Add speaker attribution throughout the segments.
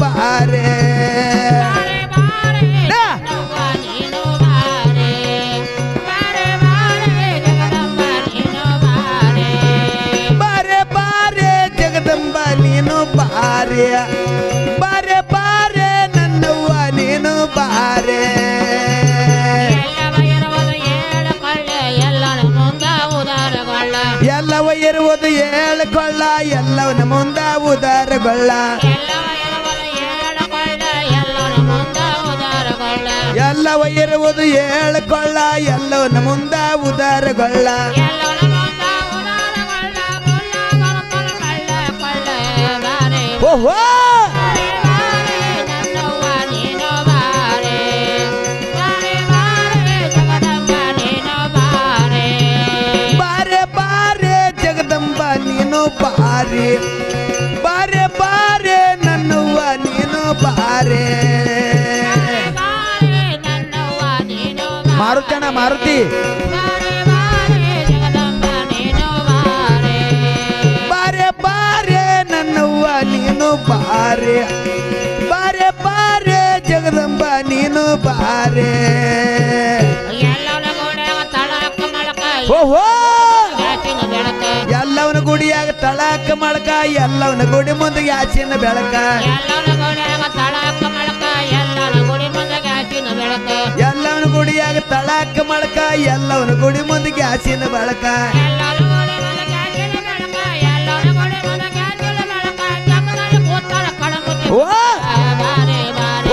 Speaker 1: ಬಾರೆ ಬಾರೆ ಬಾರೆ ಜಗದಂಬ ನೀನು ಬಾರೆ ಬಾರೆ ಬಾರೆ ನನ್ನವ್ವ ನೀನು ಬಾರೆ ಎಲ್ಲವ ಇರುವುದು ಏಳಕೊಳ್ಳ ಎಲ್ಲವನ ಮುಂದ ಉದಾರಗೊಳ್ಳ ಎಲ್ಲವ ಇರುವುದು ಏಳಕೊಳ್ಳ ಎಲ್ಲವನ ಮುಂದ ಉದಾರಗೊಳ್ಳ ಓಹೋ ಬಾರೆ ಬಾರೆ ಬಾರೆ ನನ್ನವ್ವ ನೀನು ಬಾರೆ ಮಾರುತಣ ಮಾರುತಿ ಬಾರೆ ಬಾರೆ ನನ್ನವ್ವ ನೀನು ಬಾರೆ ಬಾರೆ ಬಾರೆ ಜಗದಂಬ ನೀನು ಬಾರೆ ಓಹೋ ಎಲ್ಲವನ ಗುಡಿಯಾಗ ತಳಕ ಮಳಕ ಎಲ್ಲವನ ಗುಡಿ ಮುಂದೆ ಯಾಚಿನ ಬೆಳಕ ಎಲ್ಲವನ ಗುಡಿಯಾಗ ತಳಕ ಮಳಕ ಎಲ್ಲವನ ಗುಡಿ ಮುಂದೆ ಗ್ಯಾಸಿನ ಬೆಳಕ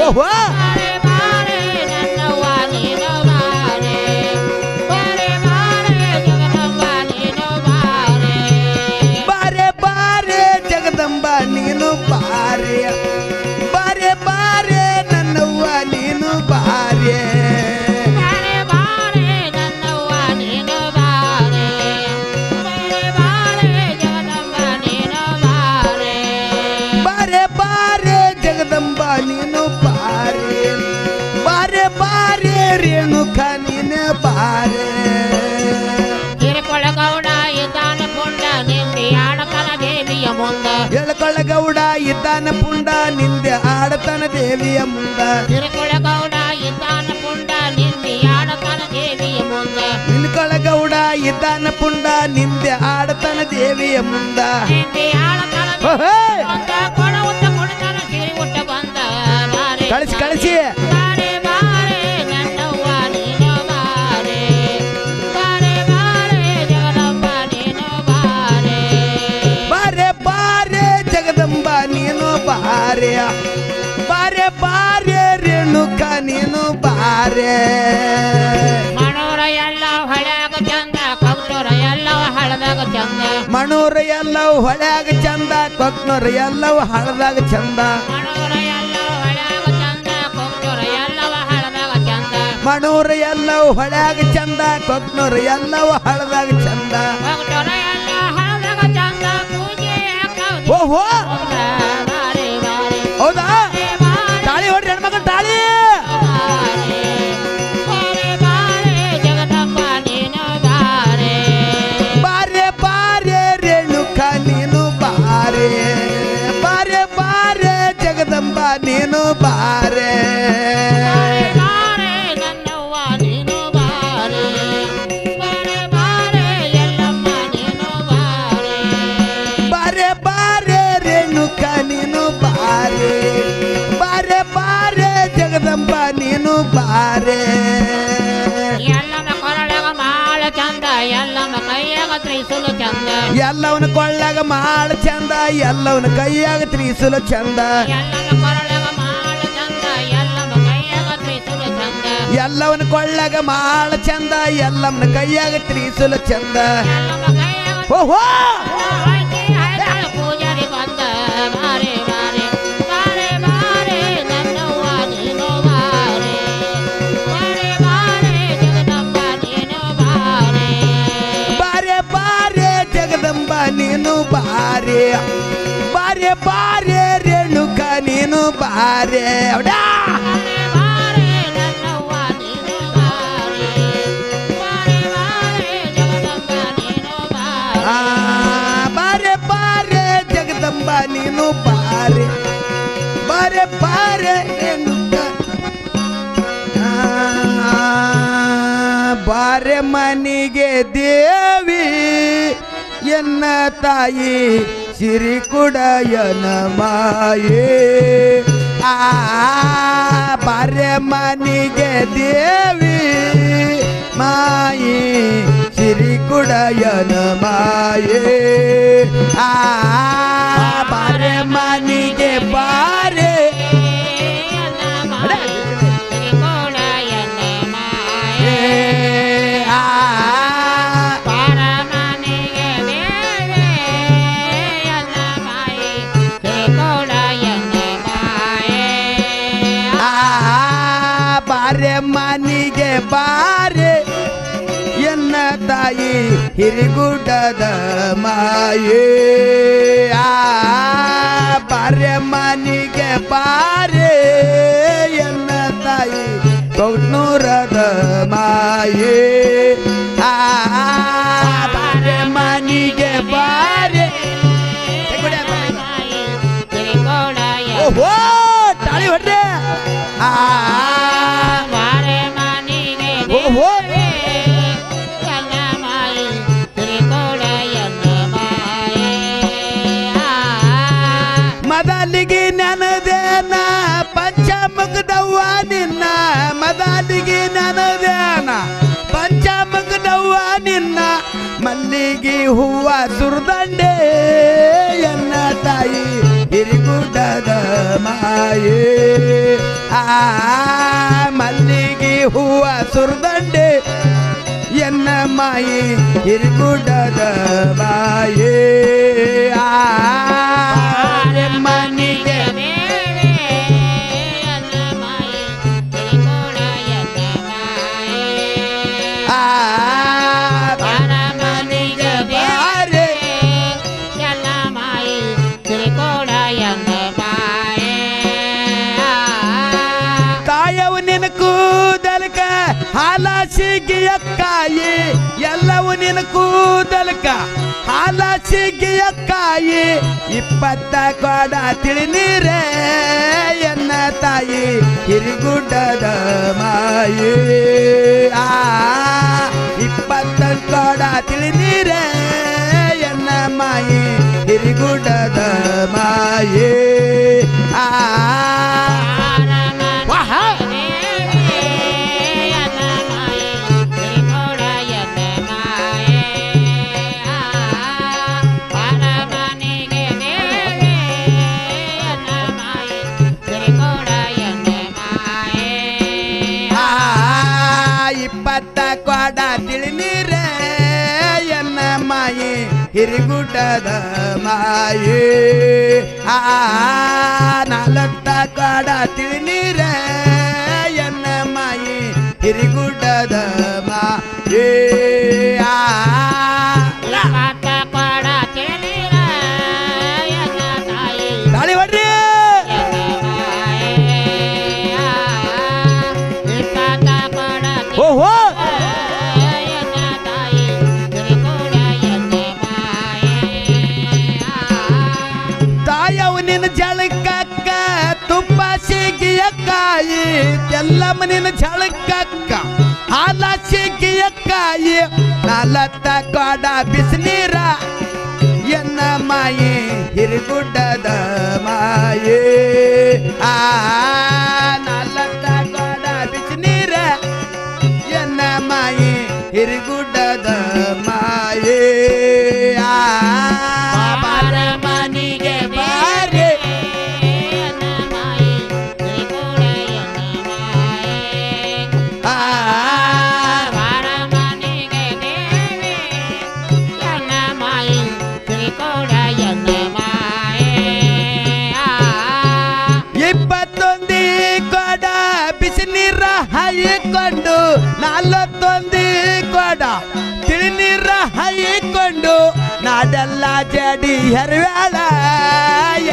Speaker 1: ಓಹೋ ನೀನು ಬಾರೆ ಬಾರೆ ಬಾರೆ ನನ್ನವ್ವ ನೀನು ಬಾರೆ ಬಾರೆ ಬಾರೆ ಜಗದಂಬ ನೀನು ಬಾರೆ ಬಾರೆ ಬಾರೆ ರೇಣುಕ ನೀನು ಬಾರೆ ಎಳಕೊಳ್ಳಗೌಡ ಇದ್ದಾನ ಪುಂಡ ನಿಂದೆ ಆಡತನ ದೇವಿಯ ಮುಂದ ನಿಲ್ಕೊಳ್ಳಗೌಡ ಇದ್ದಾನ ಪುಂಡ ನಿಂದೆ ಆಡತನ ದೇವಿಯ ಮುಂದ ಕಳಿಸಿ ಕಳಿಸಿ ನೀನು ಬಾರೆ ಬಾರೆ ಬಾರೆ ರೇಣುಕ ನೀನು ಬಾರೆ
Speaker 2: ಮಣೂರ ಎಲ್ಲ ಹೊಳ್ಯಾಗ ಚಂದ ಕೊಕ್ನೂರ ಎಲ್ಲವ ಹಳದಾಗ ಚಂದ
Speaker 1: ಮಣೂರ ಎಲ್ಲವು ಹೊಳ್ಯಾಗ ಚಂದ ಕೊಕ್ನೂರ ಎಲ್ಲವು ಹಳದಾಗ ಚಂದ ಮಣೂರ ಎಲ್ಲವು ಹೊಳ್ಯಾಗ ಚಂದ ಕೊಕ್ನೂರ ಎಲ್ಲವು ಹಳದಾಗ ಚಂದ ಓಹೋ ಹೌದಾ ತಾಳಿ ಹೊಡ್ರಿ ಹೆಣ್ಮಕ್ಳು ತಾಳಿ ಬಾರೆ ಬಾರೆ ರೇಣುಕ ನೀನು ಬಾರೆ ಬಾರೆ ಬಾರೆ ಜಗದಂಬ ನೀನು ಬಾರೆ ಬಾರೆ ಬಾರೆ ಜಗದಂಬ ನೀನು ಬಾರೆ
Speaker 2: ಎಲ್ಲನ ಕೊರಳಗ ಮಾಳ ಚಂದ ಎಲ್ಲನ ಕೈಯಾಗ ತ್ರಿಶೂಲ ಚಂದ
Speaker 1: ಎಲ್ಲವನ ಕೊಳ್ಳಾಗ ಮಾಳ ಚಂದ ಎಲ್ಲವನ ಕೈಯಾಗ ತ್ರಿಶೂಲ ಚಂದ ಎಲ್ಲವನ ಕೊಳ್ಳಾಗ ಮಾಳ ಚಂದ ಎಲ್ಲವನ ಕೈಯಾಗ ತ್ರಿಶೂಲ ಚಂದ ಓಹೋ ನೀನು ಬಾರೆ ಬಾರೆ ಬಾರೆ ರೇಣುಕ ನೀನು ಬಾರೆ ಬಾರೆ ಬಾರೆ ಜಗದಂಬ ನೀನು ಬಾರೆ ಬಾರೆ ಬಾರೆ ಮನಿಗೆ ದೇವಿ ಎನ್ನ ತಾಯಿ ಸಿರಿ ಕುಡಯನ ಮಾಯೇ ಆ ಬಾರೆ ಮನಿಗೆ ದೇವಿ ಮಾಯಿ ಸಿರಿ ಕುಡಯನ ಮಾಯೇ ಆ ಬಾರೆ ಮನಿಗೆ ಬಾರೆ ಮನಿಗೆ ಬಾರೆ ಎನ್ನ ತಾಯಿ ಹಿರಿಗುಡ್ಡದ ಮಾಯೇ ಆ ಬಾರೆ ಮನಿಗೆ ಬಾರೆ ಎನ್ನ ತಾಯಿ ಕೊಟ್ನೂರದ ಮಾಯೇ ಆ ಬಾರೆ ಮನಿಗೆ ಬಾರೆ ಓಹೋ ತಾಳಿ ಹೊಡ್ರೆ ಆ ಮದಾಲಿಗೆ ನನದೇನ ಪಂಚಮುಖದವ್ವ ನಿನ್ನ ಮದಾಲಿಗೆ ನನದೇನ ಪಂಚಮುಖದವ್ವ ನಿನ್ನ ಮಲ್ಲಿಗೆ ಹೂವ ಸುರದಂಡೆ ಎನ್ನ ತಾಯಿ ಹಿರಿಗುಡ್ಡದ ಮಾಯೇ ಆ ಮಲ್ಲಿಗೆ ಹೂವ ಸುರದಂಡೆ ಎನ್ನ ಮಾಯಿ ಹಿರಿಗುಡ್ಡದ ಮಾಯೇ ಆ ಮನಿಗೆ ತಾಯವು ನಿನ ಕೂದಲಕ ಹಾಲಾಸಿಗೆಯಕ್ಕಾಯಿ ಎಲ್ಲವೂ ನಿನ ಕೂದಲಕ ಹಾಲಾಸಿಗೆಯಕ್ಕಾಯಿ 20 ಕೊಡ ತಿಳಿ ನೀರೇ ಎನ್ನ ತಾಯಿ ಹಿರಿಗುಡ್ಡದ ಮಾಯೇ ಆ 20 ಕೊಡ ತಿಳಿ ನೀರೇ ಎನ್ನ ಮಾಯಿ ಹಿರಿಗುಡ್ಡದ ಮಾಯೇ ಆ ಕೊಡ ತಿಳಿ ನೀರೇ ಎನ್ನ ಮಾಯಿ ಹಿರಿಗುಡ್ಡದ ಮಾಯೇ ಆ 40 ಕೊಡ ತಿಳಿ ನೀರೇ ಎನ್ನ ಮಾಯಿ ಹಿರಿಗುಡ್ಡದ ಮಾಯೇ ಆ ಕೊಡ ತಿಳಿ ತಾಳಿ ಹೊಡ್ರಿ ಓಹೋ ತಾಯವು ನಿನ್ನ ಜಳಕಕ್ಕ ತುಪ್ಪ ಸಿಗಿಯಕ್ಕಾಯಿ ಎಲ್ಲಮ್ಮ ನಿನ್ನ ಜಳಕಕ್ಕ ಹಾಲ ಸಿಗಿಯಕ್ಕಾಯಿ 40 ಕೊಡ ಬಿಸಿನೀರ ಎನ್ನ ಮಾಯಿ ಹಿರಿಗುಡ್ಡದ ಮಾಯೇ ಆ 40 ಕೊಡ ಬಿಸಿನೀರ ಎನ್ನ ಮಾಯಿ ಹಿರಿಗುಡ್ಡದ ಮಾಯೇ ಆ ಬಾರೆ ಮನಿಗೆ ಬಾರೆ ಆ ಬಾರೆ ಮನಿಗೆ ದೇವಿ ಎನ್ನ ಮಾಯಿ ಹಿರಿಗುಡ್ಡದ ಮಾಯೇ 21 ಕೊಡ ಬಿಸಿನೀರ ಹಾಯಿಕೊಂಡು 41 ಕೊಡ ತಿಳಿ ನೀರ ಹಾಯಿಕೊಂಡು ನಾಡೆಲ್ಲ ಜಡಿ ಹೆರವ್ಯಾಳ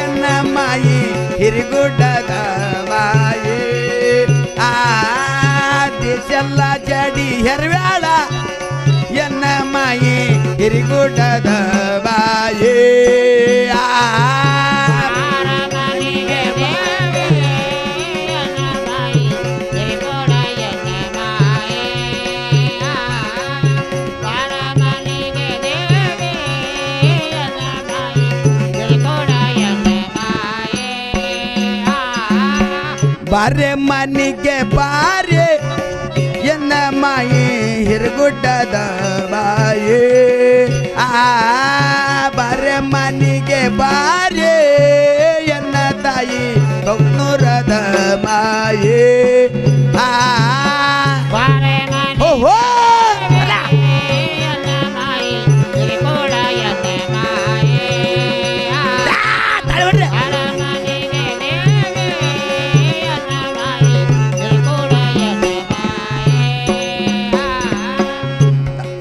Speaker 1: ಎನ್ನ ಮಾಯಿ ಹಿರಿಗುಡ್ಡದ ಮಾಯೇ ಆ ದೇಶೆಲ್ಲ ಜಡಿ ಹೆರವ್ಯಾಳ ಎನ್ನ ಮಾಯಿ ಹಿರಿಗುಡ್ಡದ ಮಾಯೇ ಆ ಬಾರೆ ಮನಿಗೆ ಬಾರೆ ಎನ್ನ ಮಾಯಿ ಹಿರುಗುಡ್ಡದ ಬಾಯಿ ಆ ಬಾರೆ ಮನಿಗೆ ಬಾರೆ ಎನ್ನ ತಾಯಿ ಕೊಕ್ನೂರದ ಮಾಯಿ ಆ
Speaker 2: ಬಾರೆ
Speaker 1: ಓಹೋ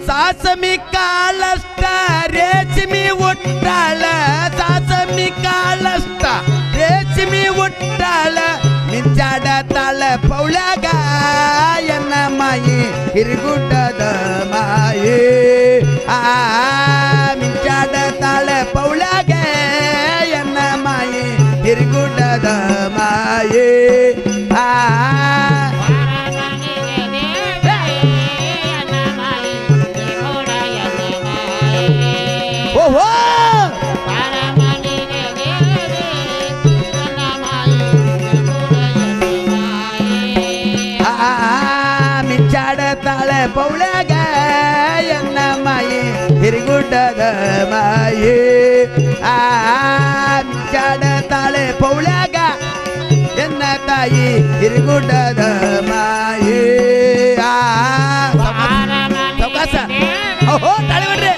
Speaker 1: ಸಾಸಮಿ ಕಾಳಷ್ಟ ರೇಷ್ಮಿ ಉಟ್ಟಾಳ ಸಾಸಮಿ ಕಾಳಷ್ಟ ರೇಷ್ಮಿ ಉಟ್ಟಾಳ ಮಿಂಚಾಡ ತಾಳ ಪೌಳಗ ಎನ್ನ ಮಾಯಿ ಹಿರಿಗುಡ್ಡದ ಮಾಯಿ ಆ ಮಿಂಚಾಡ ತಾಳ ಪೌಳಗ ಎನ್ನ ಮಾಯಿ ಹಿರಿಗುಡ್ಡದ ಮಾಯಿ ಆ ಓಹೋ ಮಿಂಚಾಡ ತಾಳೆ ಪೌಳಗ ಎನ್ನ ಮಾಯಿ ಹಿರಿಗುಡ್ಡದ ಮಾಯಿ ಆ ಮಿಂಚಾಡ ತಾಳೆ ಪೌಳಗ ಎನ್ನ ತಾಯಿ ಹಿರಿಗುಡ್ಡದ ಮಾಯಿ ಆ ಸೌಕಾಸ ಓಹೋ ತಾಳಿ ಬಿಡ್ರಿ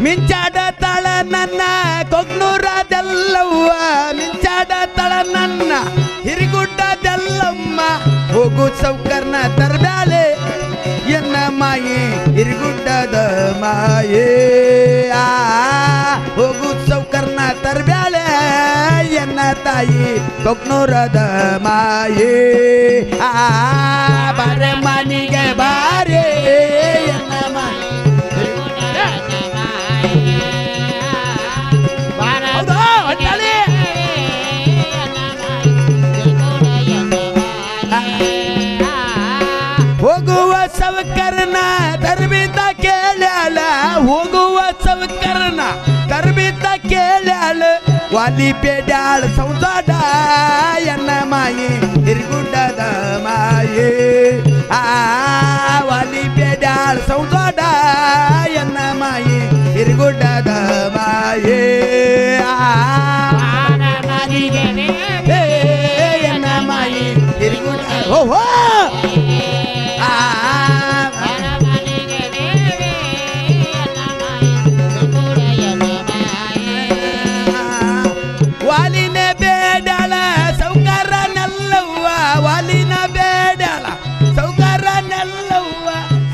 Speaker 1: ಮಿಂಚಾಡ ತಳ ನನ್ನ ಕೊಗ್ನೂರದೆಲ್ಲವ್ವ ಮಿಂಚಾಡ ತಳ ನನ್ನ ಹಿರಿಗುಡ್ಡದೆಲ್ಲಮ್ಮ ಹೋಗು ಸೌಕರ್ನ ತರಬ್ಯಾಳೆ ಎನ್ನ ಮಾಯಿ ಹಿರಿಗುಡ್ಡದ ಮಾಯೇ ಆ ಹೋಗು ಸೌಕರ್ನ ತರಬ್ಯಾಳೆ ಎನ್ನ ತಾಯಿ ಕೊಗ್ನೂರದ ಮಾಯೇ ಆ ಬಾರೆ ಮನಿಗೆ ಬಾರೆ ಎನ್ನ ಮಾಯಿ ಹೋಗುವ ಸವಕರ್ನ ತರ್ಬಿತ ಕೇಳ್ಯಾಳ ಹೋಗುವ ಸವಕರ್ನ ತರ್ಬಿತ ಕೇಳ್ಯಾಳ ವಾಲಿ ಬೇಡ್ಯಾಳ ಸೌದಾಡ ಎನ್ನ ಮಾಯಿ ಹಿರಿಗುಡ್ಡದ ಮಾಯಿ ಆ ವಾಲಿ ಬೇಡ್ಯಾಳ ಸೌದಾಡ ಎನ್ನ ಮಾಯಿ ಹಿರಿಗುಡ್ಡದ ಮಾಯಿ ಆ ಎನ್ನ ಮಾಯಿ ಹಿರಿಗುಡ್ಡ ಓಹೋ ವಾಲಿನ ಬೇಡಳ ಸೌಕಾರ ನೆಲ್ಲವ್ವ ವಾಲಿನ ಬೇಡಳ ಸೌಕಾರ ನೆಲ್ಲವ್ವ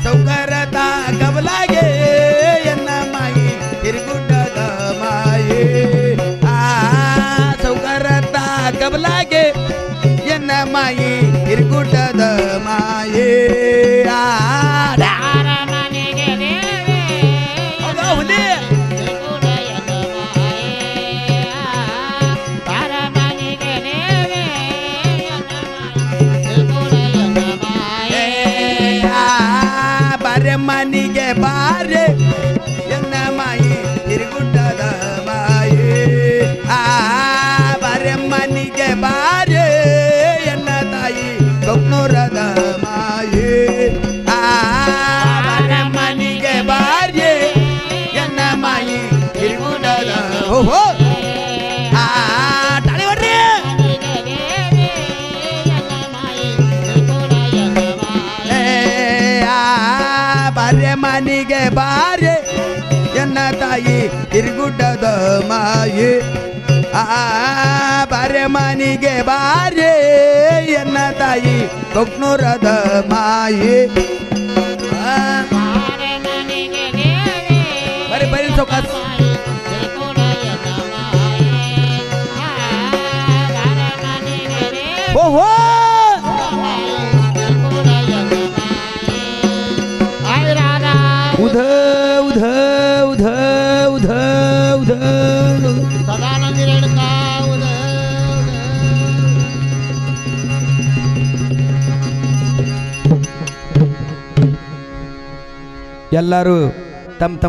Speaker 1: ಸೌಕರದ ಗಬಲಾಗೆ ಎನ್ನ ಮಾಯಿ ಹಿರಿಗುಡ್ಡದ ಮಾಯಿ ಆ ಸೌಕರದ ಗಬಲಾಗೆ ಎನ್ನ ಮಾಯಿ ಹಿರಿಗುಡ್ಡದ ಮಾಯಿ ಆ ಹುಲಿ ಬಾರೆ ಮನಿಗೆ ಬಾರೆ ಎನ್ನ ಮಾಯಿ ಹಿರಿಗುಡ್ಡದ ಮಾಯಿ ಆ ಬಾರೆ ಮನಿಗೆ ಬಾರೆ ಎನ್ನ ತಾಯಿ ಕೊಕ್ನೂರದ ಮಾಯಿ ಆ ಬಾರೆ ಮನಿಗೆ ಬಾರೆ ಎನ್ನ ಮಾಯಿ ಹಿರಿಗುಡ್ಡದ ಓಹೋ ಆ ತಾಳಿ ಹೊಡ್ರಿ ಬಾರೆ ಮನಿಗೆ ಬಾರೆ ಎನ್ನ ತಾಯಿ ಹಿರಿಗುಡ್ಡದ ಮಾಯಿ ಆ ಬಾರೆ ಮನಿಗೆ ಬಾರೆ ಎನ್ನ ತಾಯಿ ಕೊಕ್ನೂರದ ಮಾಯಿ ಬರೀ ಬರೀ ಸೌಕಾಸ ಓಹೋ उध उध उध उध उध
Speaker 2: सदानंद रेणुका उध उध
Speaker 1: ಎಲ್ಲರೂ ತಮ್ಮ